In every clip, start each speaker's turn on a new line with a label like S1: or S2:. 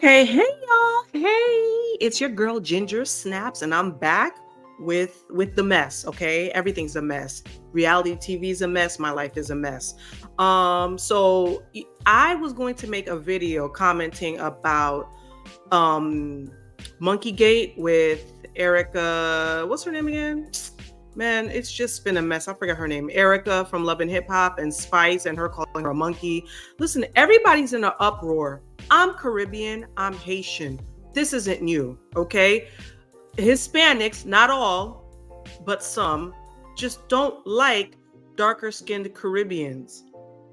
S1: Hey, y'all. Hey, it's your girl Ginger Snaps, and I'm back with the mess. Okay, everything's a mess. Reality TV is a mess. My life is a mess. I was going to make a video commenting about um Monkey Gate with Erica. What's her name again? Man, it's just been a mess. I forgot her name. Erica from Love and Hip Hop and Spice and her calling her a monkey. Listen, everybody's in an uproar. I'm Caribbean, I'm Haitian. This isn't new, okay? Hispanics, not all, but some, just don't like darker skinned Caribbeans.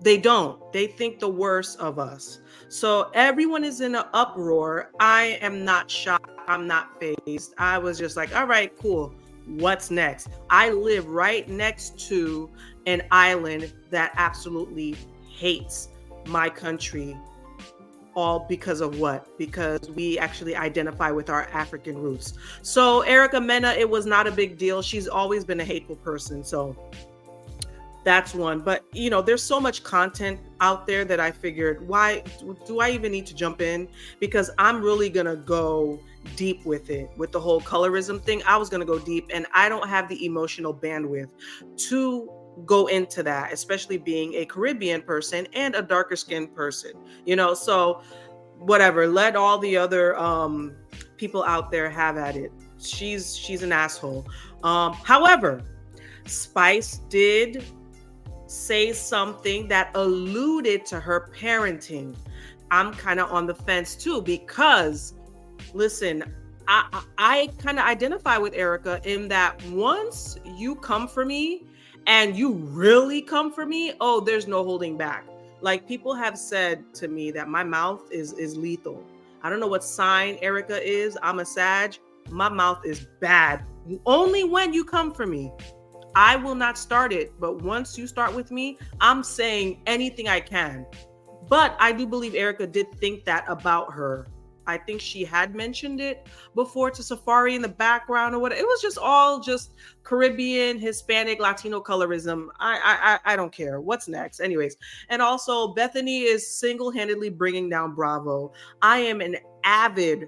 S1: They don't. They think the worst of us. So everyone is in an uproar. I am not shocked. I'm not fazed. I was just like, all right, cool. What's next? I live right next to an island that absolutely hates my country. All because of what? Because we actually identify with our African roots. So Erica Mena, it was not a big deal. She's always been a hateful person. So that's one. But there's so much content out there that I figured, why do I even need to jump in? Because I'm really gonna go deep with it. With the whole colorism thing, I was gonna go deep, and I don't have the emotional bandwidth to go into that, especially being a Caribbean person and a darker skinned person. So whatever, let all the other people out there have at it. She's an asshole. However, Spice did say something that alluded to her parenting. I'm kind of on the fence too, because listen, I kind of identify with Erica in that once you come for me and you really come for me, oh, there's no holding back. Like, people have said to me that my mouth is lethal. I don't know what sign Erica is. I'm a Sag. My mouth is bad. Only when you come for me. I will not start it, but once you start with me, I'm saying anything I can. But I do believe Erica did think that about her. I think she had mentioned it before to Safari in the background or whatever. It was just all just Caribbean, Hispanic, Latino colorism. I don't care. What's next? Anyways. And also, Bethany is single-handedly bringing down Bravo. I am an avid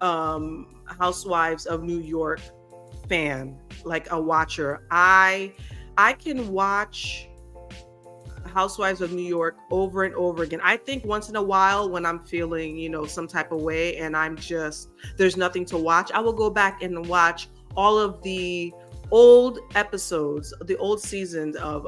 S1: Housewives of New York fan, like a watcher. I can watch Housewives of New York over and over again. I think once in a while when I'm feeling, some type of way and there's nothing to watch, I will go back and watch all of the old episodes, the old seasons of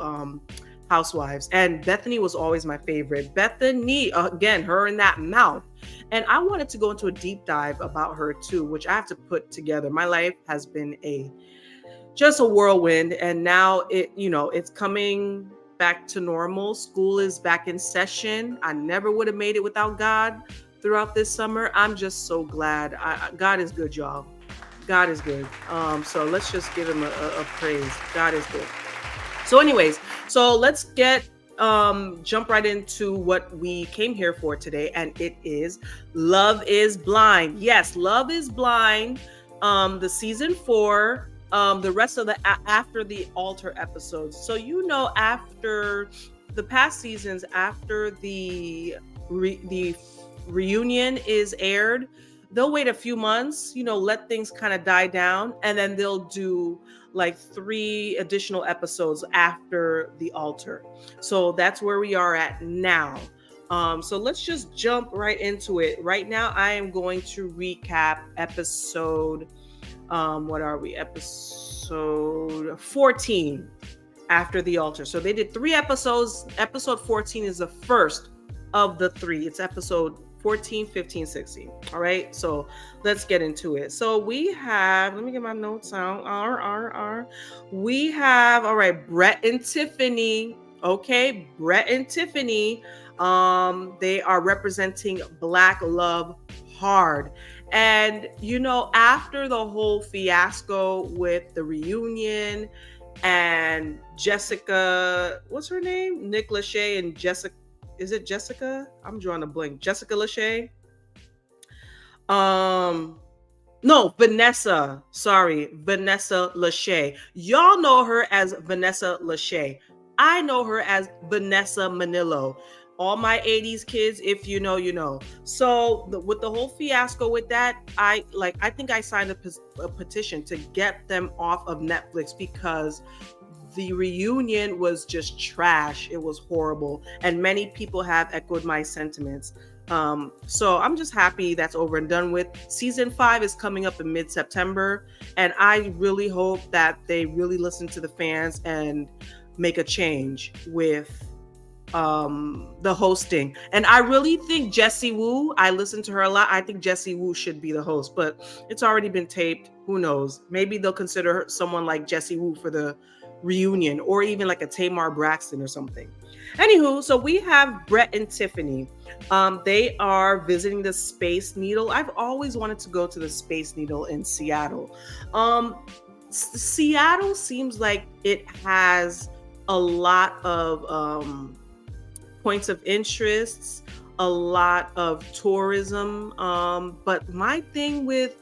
S1: Housewives. And Bethany was always my favorite. Bethany, again, her in that mouth. And I wanted to go into a deep dive about her too, which I have to put together. My life has been just a whirlwind, and now it's coming back to normal. School is back in session. I never would have made it without God throughout this summer. I'm just so glad. God is good, y'all. God is good. So let's just give him a praise. God is good. So anyways, let's jump right into what we came here for today, and it is Love is Blind. Yes, Love is Blind. The season 4. The rest of the after the altar episodes. So after the past seasons, after the reunion is aired, they'll wait a few months, let things kind of die down, and then they'll do like 3 additional episodes after the altar. So that's where we are at now. So let's just jump right into it. Right now, I am going to recap episode what are we? Episode 14, after the altar. So they did 3 episodes. Episode 14 is the first of the 3. It's episode 14, 15, 16. All right. So let's get into it. So we have, let me get my notes out. We have, all right, Brett and Tiffany. Okay. Brett and Tiffany. They are representing Black Love Hard. And, after the whole fiasco with the reunion and Jessica, what's her name? Nick Lachey and Jessica. Is it Jessica? I'm drawing a blank. Jessica Lachey? No, Vanessa. Sorry, Vanessa Lachey. Y'all know her as Vanessa Lachey. I know her as Vanessa Manillo. All my 80s kids, if you know, you know. So with the whole fiasco with that, I think I signed a petition to get them off of Netflix because the reunion was just trash. It was horrible, and many people have echoed my sentiments. So I'm just happy that's over and done with. Season 5 is coming up in mid-September, and I really hope that they really listen to the fans and make a change with the hosting. And I really think Jessie Wu, I listen to her a lot. I think Jessie Wu should be the host, but it's already been taped. Who knows? Maybe they'll consider someone like Jessie Wu for the reunion, or even like a Tamar Braxton or something. Anywho, so we have Brett and Tiffany. They are visiting the Space Needle. I've always wanted to go to the Space Needle in Seattle. Seattle seems like it has a lot of points of interests, a lot of tourism. But my thing with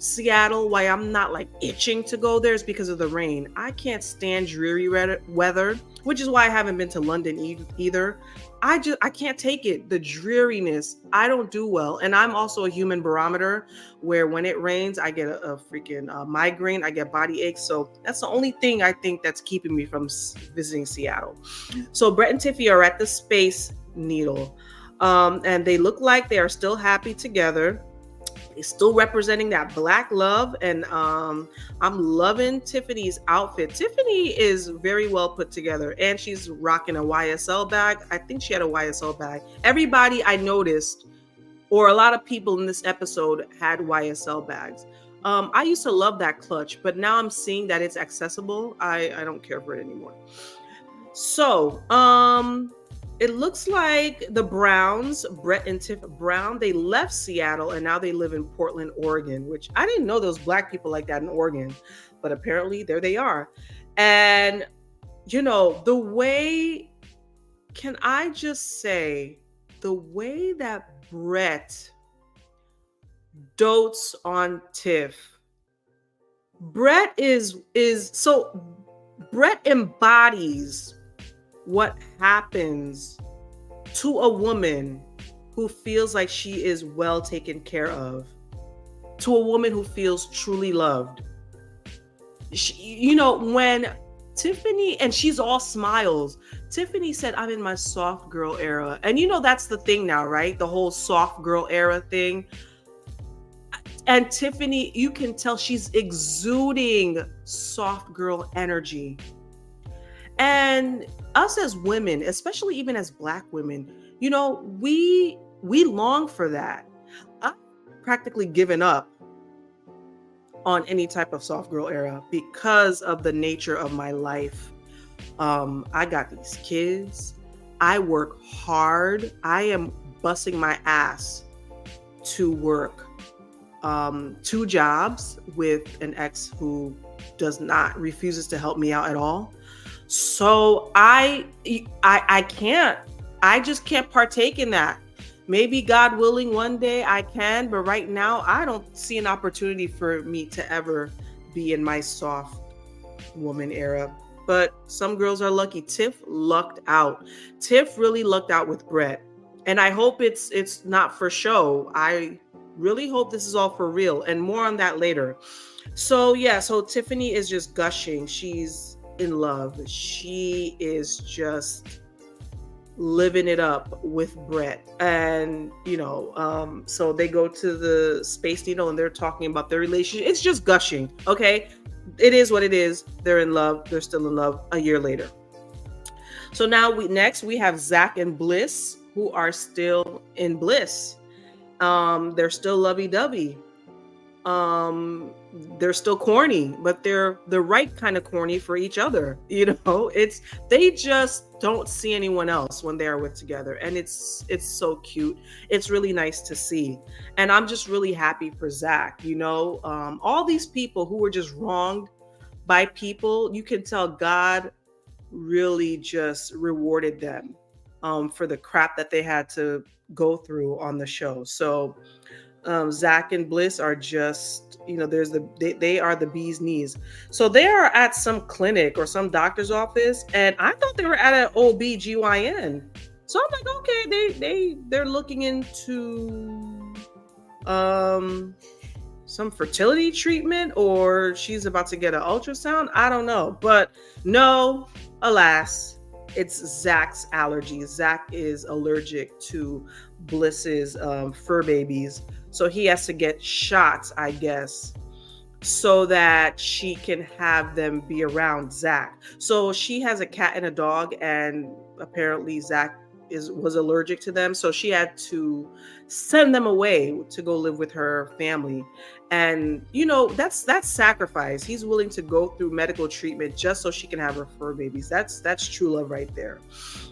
S1: Seattle, why I'm not like itching to go there, is because of the rain. I can't stand dreary weather, which is why I haven't been to London either. I can't take it. The dreariness, I don't do well. And I'm also a human barometer where when it rains, I get a freaking migraine. I get body aches. So that's the only thing I think that's keeping me from visiting Seattle. So Brett and Tiffany are at the Space Needle. And they look like they are still happy together. Still representing that Black love, and I'm loving Tiffany's outfit. Tiffany is very well put together, and she's rocking a YSL bag. I think she had a YSL bag. Everybody I noticed, or a lot of people in this episode, had YSL bags. I used to love that clutch, but now I'm seeing that it's accessible. I don't care for it anymore. So it looks like the Browns, Brett and Tiff Brown, they left Seattle and now they live in Portland, Oregon, which I didn't know there was Black people like that in Oregon, but apparently there they are. And, you know, the way, can I just say, the way that Brett dotes on Tiff, Brett Brett embodies what happens to a woman who feels like she is well taken care of, to a woman who feels truly loved. You know, when Tiffany, and she's all smiles, Tiffany said, I'm in my soft girl era. And you know, that's the thing now, right? The whole soft girl era thing. And Tiffany, you can tell she's exuding soft girl energy. And us as women, especially even as Black women, you know, we long for that. I've practically given up on any type of soft girl era because of the nature of my life. I got these kids. I work hard. I am busting my ass to work 2 jobs with an ex who refuses to help me out at all. So I just can't partake in that. Maybe God willing, one day I can, but right now I don't see an opportunity for me to ever be in my soft woman era. But some girls are lucky. Tiff lucked out. Tiff really lucked out with Brett. And I hope it's not for show. I really hope this is all for real, and more on that later. So yeah, so Tiffany is just gushing. She's in love. She is just living it up with Brett. And you know, so they go to the Space Needle and they're talking about their relationship. It's just gushing. Okay, it is what it is. They're in love. They're still in love a year later. So now we have Zach and Bliss, who are still in bliss. They're still lovey-dovey. They're still corny, but they're the right kind of corny for each other. You know, they just don't see anyone else when they are with together. And it's so cute. It's really nice to see. And I'm just really happy for Zach. You know, all these people who were just wronged by people, you can tell God really just rewarded them for the crap that they had to go through on the show. So Zach and Bliss are just, you know, they are the bee's knees. So they are at some clinic or some doctor's office, and I thought they were at an OB/GYN. So I'm like, okay, they're looking into some fertility treatment, or she's about to get an ultrasound. I don't know. But no, alas, it's Zach's allergies. Zach is allergic to Bliss's fur babies. So he has to get shots, I guess, so that she can have them be around Zach. So she has a cat and a dog, and apparently Zach was allergic to them. So she had to send them away to go live with her family. And that's sacrifice. He's willing to go through medical treatment just so she can have her fur babies. That's true love right there.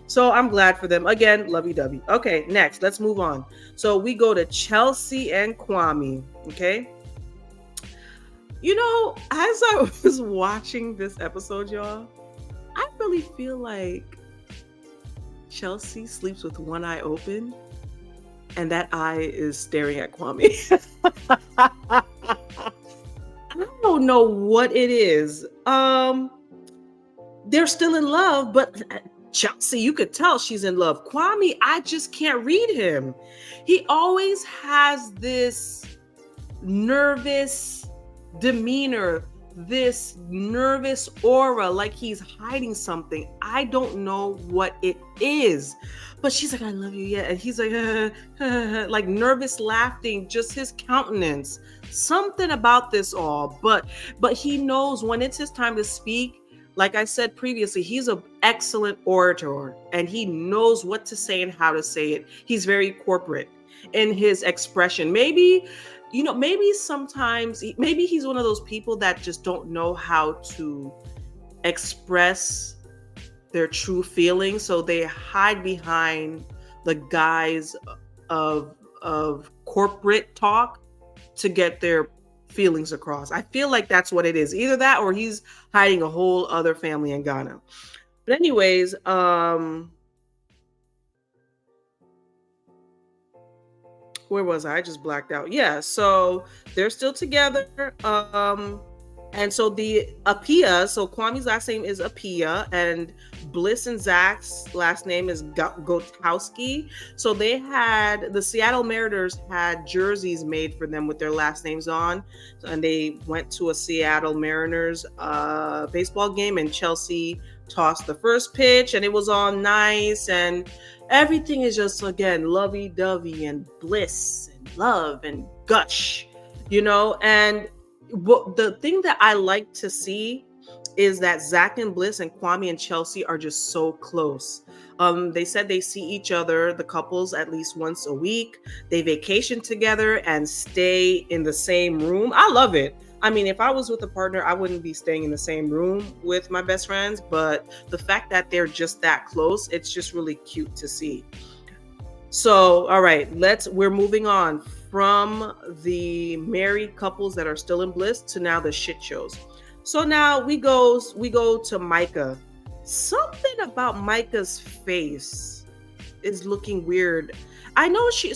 S1: So I'm glad for them. Again, lovey-dovey. Okay, next, let's move on. So we go to Chelsea and Kwame. Okay. As I was watching this episode, y'all, I really feel like Chelsea sleeps with one eye open, and that eye is staring at Kwame. I don't know what it is. They're still in love, but Chelsea, you could tell she's in love. Kwame, I just can't read him. He always has this nervous demeanor, this nervous aura, like he's hiding something. I don't know what it is, but she's like, I love you, yeah, and he's like, like nervous laughing, just his countenance, something about this all. But he knows when it's his time to speak. Like I said previously, he's an excellent orator, and he knows what to say and how to say it. He's very corporate in his expression. Maybe sometimes, maybe he's one of those people that just don't know how to express their true feelings. So they hide behind the guise of corporate talk to get their feelings across. I feel like that's what it is. Either that, or he's hiding a whole other family in Ghana. But anyways, where was I? I just blacked out. Yeah, so they're still together. And so the Apia, so Kwame's last name is Apia, and Bliss and Zach's last name is Gotowski. So the Seattle Mariners had jerseys made for them with their last names on. And they went to a Seattle Mariners baseball game, and Chelsea tossed the first pitch, and it was all nice, and everything is just, again, lovey-dovey and bliss and love and gush, and the thing that I like to see is that Zach and Bliss and Kwame and Chelsea are just so close. They said they see each other, the couples, at least once a week. They vacation together and stay in the same room. I love it. I mean, if I was with a partner, I wouldn't be staying in the same room with my best friends, but the fact that they're just that close, it's just really cute to see. So, all right, we're moving on from the married couples that are still in bliss to now the shit shows. So now we go to Micah. Something about Micah's face is looking weird. I know she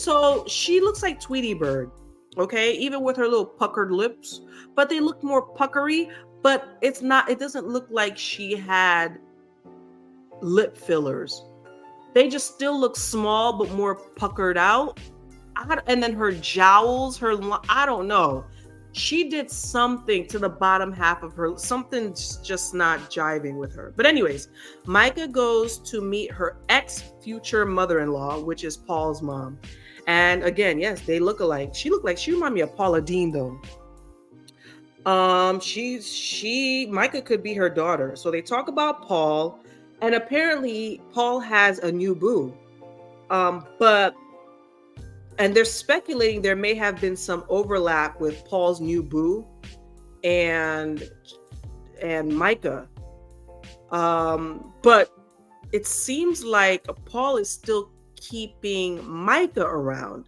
S1: looks like Tweety Bird, okay? Even with her little puckered lips, but they look more puckery, but it doesn't look like she had lip fillers. They just still look small, but more puckered out. And then her jowls, I don't know. She did something to the bottom half of her. Something's just not jiving with her. But anyways, Micah goes to meet her ex-future mother-in-law, which is Paul's mom. And again, yes, they look alike. She remind me of Paula Deen, though. Micah could be her daughter. So they talk about Paul, and apparently Paul has a new boo. And they're speculating there may have been some overlap with Paul's new boo and Micah. But it seems like Paul is still keeping Micah around.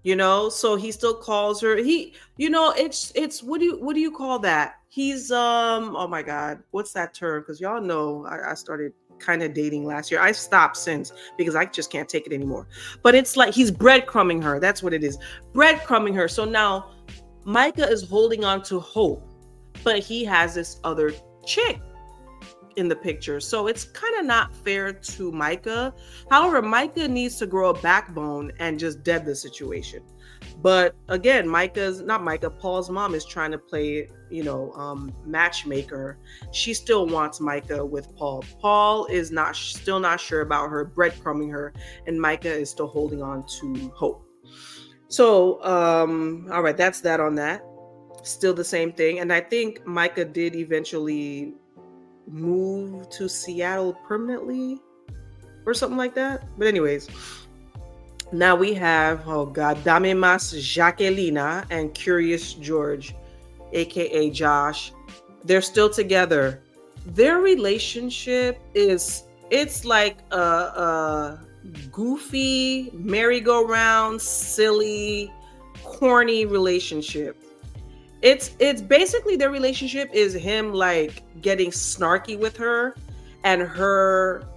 S1: So he still calls her. It's what do you call that? He's oh my God, what's that term? Because y'all know I started kind of dating last year. I stopped since because I just can't take it anymore. But it's like he's breadcrumbing her. That's what it is. Breadcrumbing her. So now Micah is holding on to hope, but he has this other chick. in the picture. So it's kind of not fair to Micah. However, Micah needs to grow a backbone and just dead the situation. But again, Paul's mom is trying to play, matchmaker. She still wants Micah with Paul. Paul is still not sure about her, breadcrumbing her, and Micah is still holding on to hope. So, all right, that's that on that. Still the same thing. And I think Micah did eventually move to Seattle permanently or something like that. But anyways, now we have, oh God, Dame Mas Jacquelina and Curious George, aka Josh. They're still together. Their relationship it's like a goofy, merry-go-round, silly, corny relationship. It's basically their relationship is him like getting snarky with her and her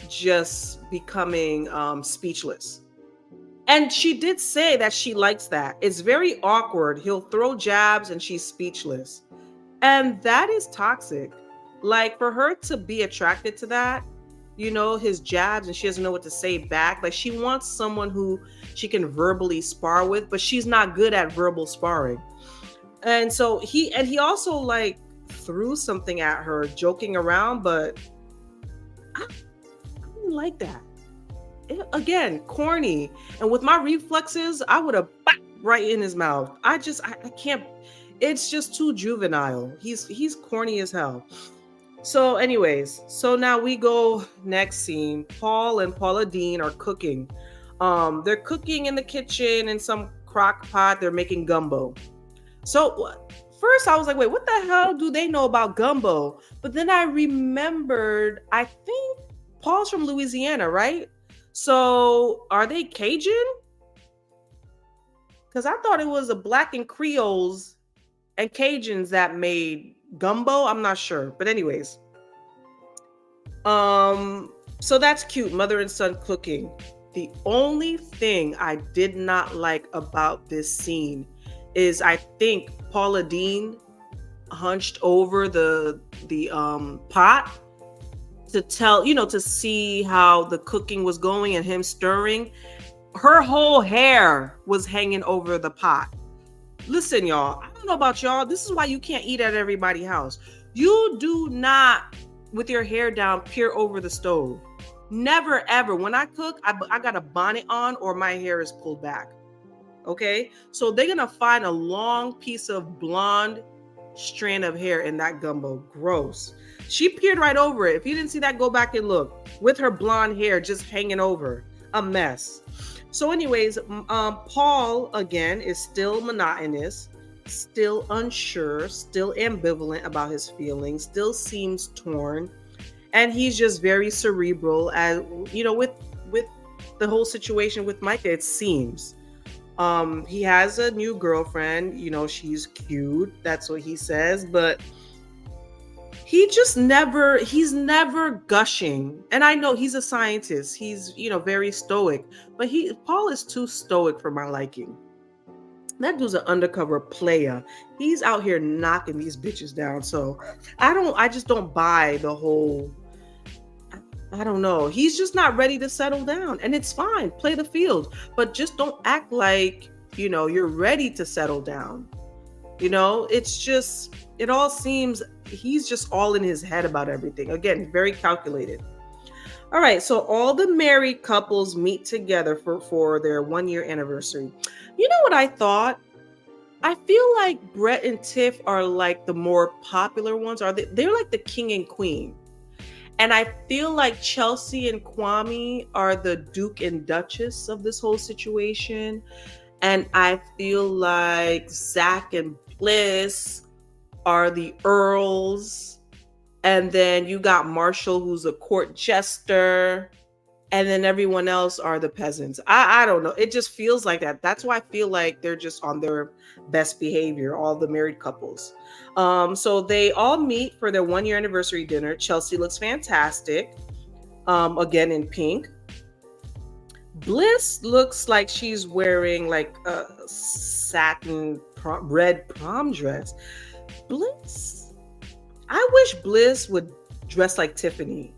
S1: just becoming speechless. And she did say that she likes that. It's very awkward. He'll throw jabs and she's speechless. And that is toxic. Like, for her to be attracted to that, his jabs, and she doesn't know what to say back. Like, she wants someone who she can verbally spar with, but she's not good at verbal sparring. And so he also like threw something at her, joking around, but I didn't like that. Again, corny. And with my reflexes, I would have right in his mouth. I can't. It's just too juvenile. He's corny as hell. So anyways, so now we go next scene. Paul and Paula Deen are cooking. They're cooking in the kitchen in some crock pot. They're making gumbo. So first I was like, wait, what the hell do they know about gumbo? But then I remembered, I think Paul's from Louisiana, right? So are they Cajun? Because I thought it was a Black and Creoles and Cajuns that made gumbo. I'm not sure. But anyways. So that's cute. Mother and son cooking. The only thing I did not like about this scene is I think Paula Deen hunched over the pot to see how the cooking was going and him stirring. Her whole hair was hanging over the pot. Listen, y'all, I don't know about y'all. This is why you can't eat at everybody's house. You do not, with your hair down, peer over the stove. Never, ever. When I cook, I got a bonnet on or my hair is pulled back. Okay? So they're going to find a long piece of blonde strand of hair in that gumbo. Gross. She peered right over it. If you didn't see that, go back and look. With her blonde hair just hanging over. A mess. So anyways, Paul, again, is still monotonous, still unsure, still ambivalent about his feelings, still seems torn. And he's just very cerebral, as with the whole situation with Micah, it seems. He has a new girlfriend, she's cute. That's what he says, but he's never gushing. And I know he's a scientist. He's, very stoic, but Paul is too stoic for my liking. That dude's an undercover player. He's out here knocking these bitches down. So I just don't buy the whole, I don't know. He's just not ready to settle down, and it's fine. Play the field, but just don't act like, you're ready to settle down. It's just, it all seems, he's just all in his head about everything. Again, very calculated. All right. So all the married couples meet together for their 1-year anniversary. You know what I thought? I feel like Brett and Tiff are like the more popular ones. They're like the king and queen. And I feel like Chelsea and Kwame are the Duke and Duchess of this whole situation. And I feel like Zach and Bliss are the Earls. And then you got Marshall, who's a court jester. And then everyone else are the peasants. I don't know. It just feels like that. That's why I feel like they're just on their best behavior, all the married couples. So they all meet for their 1-year anniversary dinner. Chelsea looks fantastic. Again in pink. Bliss looks like she's wearing like a satin red prom dress. Bliss. I wish Bliss would dressed like Tiffany.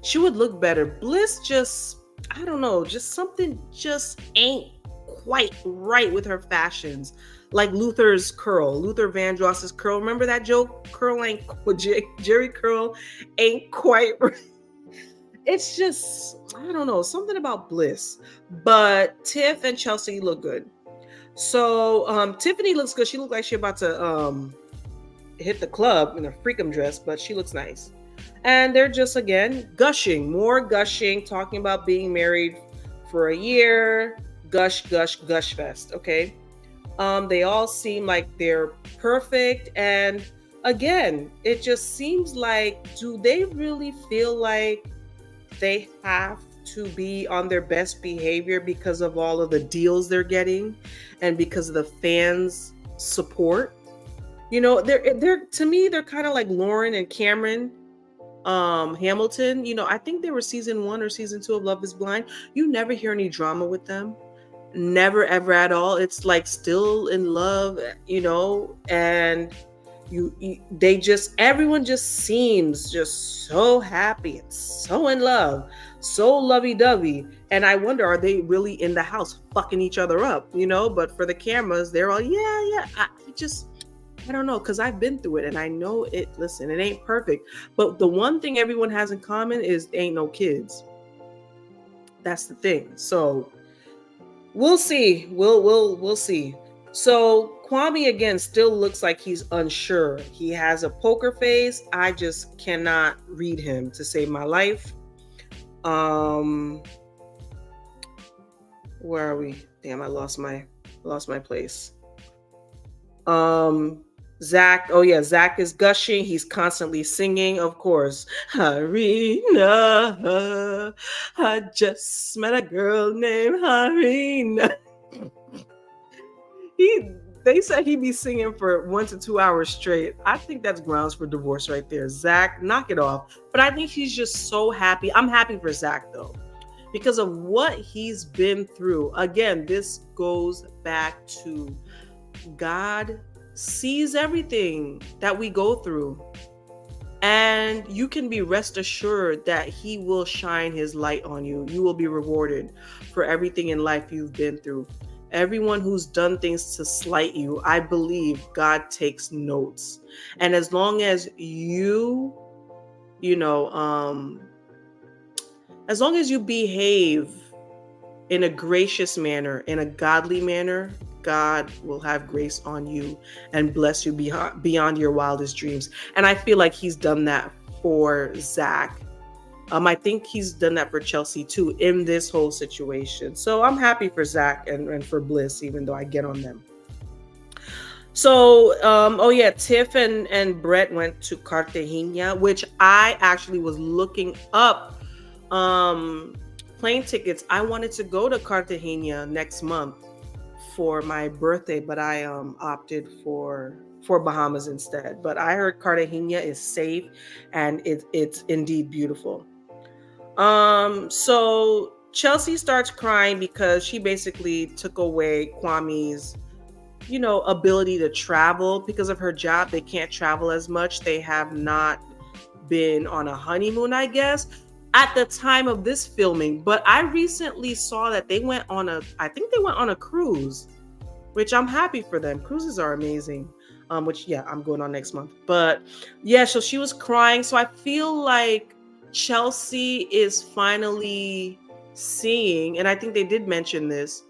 S1: She would look better. Bliss just, I don't know, just something just ain't quite right with her fashions. Like Luther's curl, Luther Vandross's curl. Remember that joke? Curl ain't, Jerry curl ain't quite right. It's just, I don't know, something about Bliss. But Tiff and Chelsea look good. So Tiffany looks good. She looked like she about to hit the club in a freakum dress, but she looks nice. And they're just, again, gushing, more gushing, talking about being married for a year. Gush, gush, gush fest. Okay. They all seem like they're perfect. And again, it just seems like, do they really feel like they have to be on their best behavior because of all of the deals they're getting and because of the fans' support? You know, they're to me, they're kind of like Lauren and Cameron Hamilton. You know, I think they were season 1 or season 2 of Love is Blind. You never hear any drama with them. Never, ever at all. It's like still in love, you know, and everyone just seems just so happy and so in love, so lovey-dovey. And I wonder, are they really in the house fucking each other up, you know? But for the cameras, they're all, yeah. I don't know, because I've been through it and I know it. Listen, it ain't perfect. But the one thing everyone has in common is ain't no kids. That's the thing. So we'll see. We'll see. So Kwame again still looks like he's unsure. He has a poker face. I just cannot read him to save my life. Where are we? Damn, I lost my place. Zach. Oh yeah, Zach is gushing. He's constantly singing, of course. Harina, I just met a girl named Harina. They said he'd be singing for 1 to 2 hours straight. I think that's grounds for divorce right there. Zach, knock it off. But I think he's just so happy. I'm happy for Zach though, because of what he's been through. Again, this goes back to God sees everything that we go through. And you can be rest assured that he will shine his light on you. You will be rewarded for everything in life you've been through. Everyone who's done things to slight you, I believe God takes notes. And as long as as long as you behave in a gracious manner, in a godly manner, God will have grace on you and bless you beyond your wildest dreams. And I feel like he's done that for Zach. I think he's done that for Chelsea too in this whole situation. So I'm happy for Zach and for Bliss, even though I get on them. So, Tiff and Brett went to Cartagena, which I actually was looking up plane tickets. I wanted to go to Cartagena next month for my birthday, but I opted for Bahamas instead. But I heard Cartagena is safe and it's indeed beautiful. So Chelsea starts crying because she basically took away Kwame's, ability to travel because of her job. They can't travel as much. They have not been on a honeymoon, I guess, at the time of this filming. But I recently saw that they went on a cruise, which I'm happy for them. Cruises are amazing. I'm going on next month. But yeah, so she was crying. So I feel like Chelsea is finally seeing, and I think they did mention this,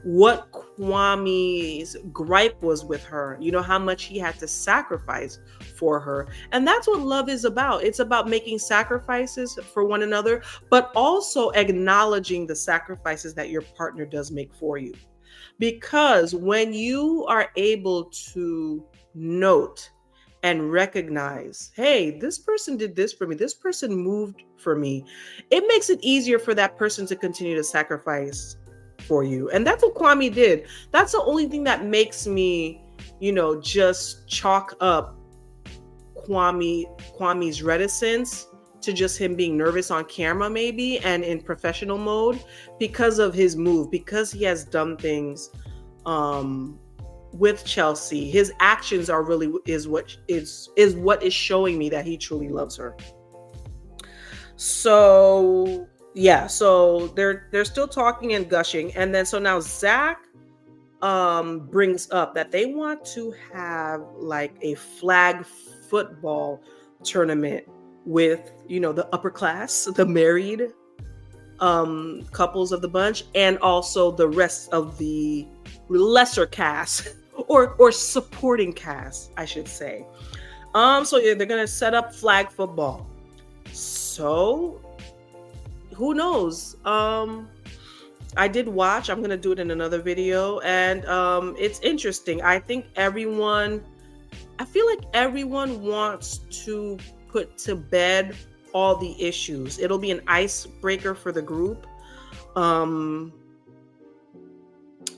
S1: what Kwame's gripe was with her. You know, how much he had to sacrifice for her. And that's what love is about. It's about making sacrifices for one another, but also acknowledging the sacrifices that your partner does make for you. Because when you are able to note and recognize, hey, this person did this for me, this person moved for me, it makes it easier for that person to continue to sacrifice for you. And that's what Kwame did. That's the only thing that makes me, just chalk up Kwame's reticence to just him being nervous on camera maybe and in professional mode, because of his move, because he has done things with Chelsea. His actions are really is what is showing me that he truly loves her. So yeah, so they're still talking and gushing, and then so now Zach brings up that they want to have like a flag football tournament with, the upper class, the married couples of the bunch, and also the rest of the lesser cast or supporting cast, I should say. So yeah, they're gonna set up flag football. So who knows? I did watch. I'm gonna do it in another video, and it's interesting. I feel like everyone wants to put to bed all the issues. It'll be an icebreaker for the group. Um,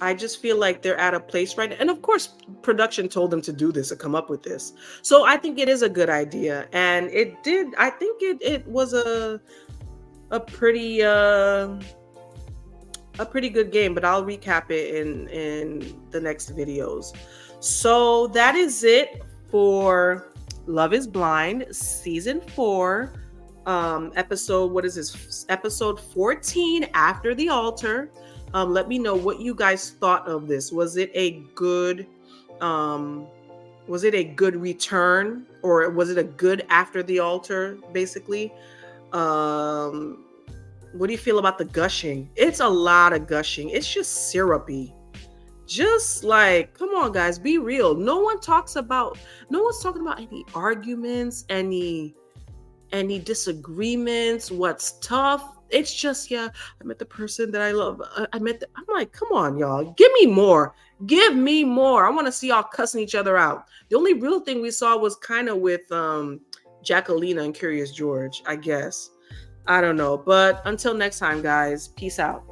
S1: I just feel like they're at a place right now. And of course, production told them to do this, to come up with this. So I think it is a good idea. And I think it was a pretty good game, but I'll recap it in the next videos. So that is it for Love is Blind season 4. Episode, what is this? Episode 14, After the Altar. Let me know what you guys thought of this. Was it a good return, or was it a good After the Altar, basically? What do you feel about the gushing? It's a lot of gushing. It's just syrupy. Just like, come on, guys, be real. No one's talking about any arguments, any disagreements, what's tough. It's just, yeah, I met the person that I love. I'm like, come on, y'all. Give me more. Give me more. I want to see y'all cussing each other out. The only real thing we saw was kind of with Jacquelina and Curious George, I guess. I don't know. But until next time, guys, peace out.